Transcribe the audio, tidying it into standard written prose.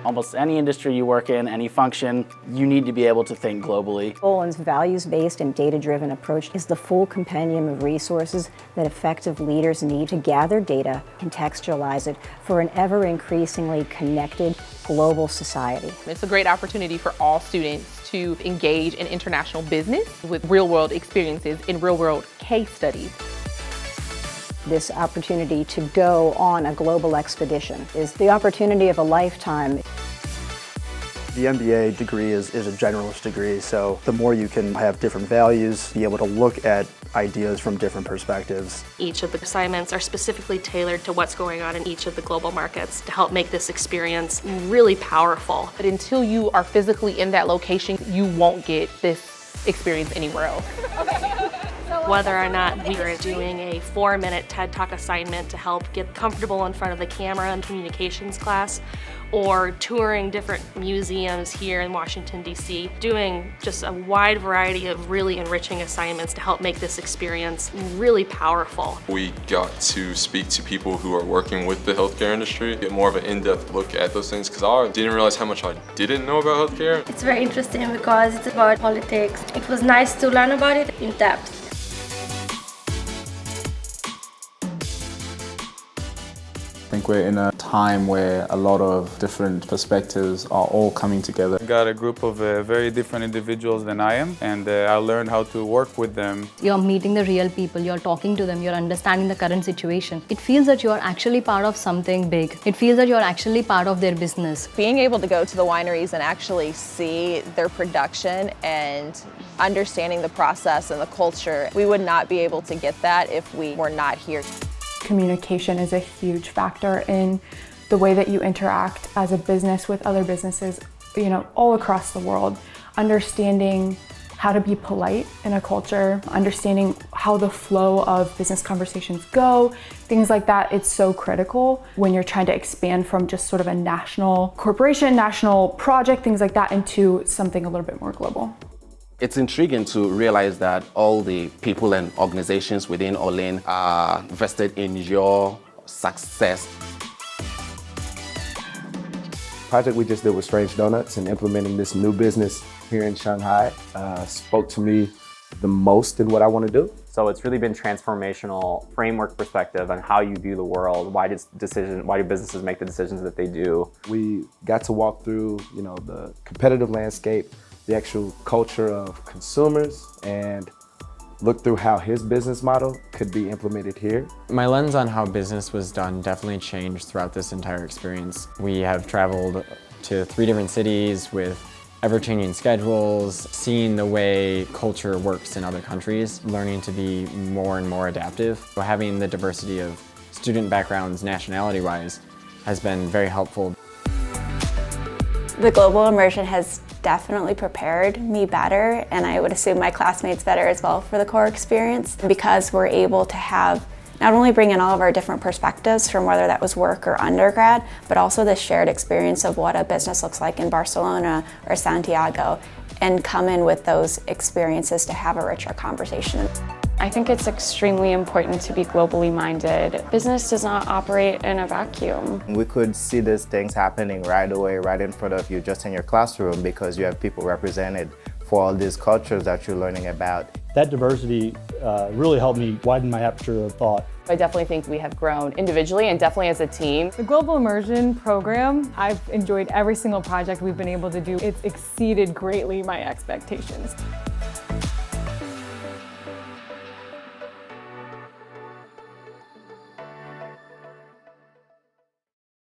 Almost any industry you work in, any function, you need to be able to think globally. Olin's values-based and data-driven approach is the full compendium of resources that effective leaders need to gather data, contextualize it for an ever-increasingly connected global society. It's a great opportunity for all students to engage in international business with real-world experiences and real-world case studies. This opportunity to go on a global expedition is the opportunity of a lifetime. The MBA degree is a generalist degree, so the more you can have different values, be able to look at ideas from different perspectives. Each of the assignments are specifically tailored to what's going on in each of the global markets to help make this experience really powerful. But until you are physically in that location, you won't get this experience anywhere else. Whether or not we are doing a 4-minute TED Talk assignment to help get comfortable in front of the camera in communications class, or touring different museums here in Washington, D.C., doing just a wide variety of really enriching assignments to help make this experience really powerful. We got to speak to people who are working with the healthcare industry, get more of an in-depth look at those things, because I didn't realize how much I didn't know about healthcare. It's very interesting because it's about politics. It was nice to learn about it in depth. I think we're in a time where a lot of different perspectives are all coming together. I got a group of very different individuals than I am, and I learned how to work with them. You're meeting the real people, you're talking to them, you're understanding the current situation. It feels that you're actually part of something big. It feels that you're actually part of their business. Being able to go to the wineries and actually see their production and understanding the process and the culture, we would not be able to get that if we were not here. Communication is a huge factor in the way that you interact as a business with other businesses, all across the world. Understanding how to be polite in a culture, understanding how the flow of business conversations go, things like that. It's so critical when you're trying to expand from just sort of a national corporation, national project, things like that, into something a little bit more global. It's intriguing to realize that all the people and organizations within Olin are vested in your success. The project we just did with Strange Donuts and implementing this new business here in Shanghai spoke to me the most in what I want to do. So it's really been transformational framework perspective on how you view the world. Why do businesses make the decisions that they do? We got to walk through, the competitive landscape, the actual culture of consumers, and look through how his business model could be implemented here. My lens on how business was done definitely changed throughout this entire experience. We have traveled to 3 different cities with ever-changing schedules, seeing the way culture works in other countries, learning to be more and more adaptive. So having the diversity of student backgrounds nationality-wise has been very helpful. The global immersion has definitely prepared me better, and I would assume my classmates better as well for the core experience, because we're able to have not only bring in all of our different perspectives from whether that was work or undergrad, but also the shared experience of what a business looks like in Barcelona or Santiago, and come in with those experiences to have a richer conversation. I think it's extremely important to be globally minded. Business does not operate in a vacuum. We could see these things happening right away, right in front of you, just in your classroom, because you have people represented for all these cultures that you're learning about. That diversity really helped me widen my aperture of thought. I definitely think we have grown individually and definitely as a team. The Global Immersion program, I've enjoyed every single project we've been able to do. It's exceeded greatly my expectations.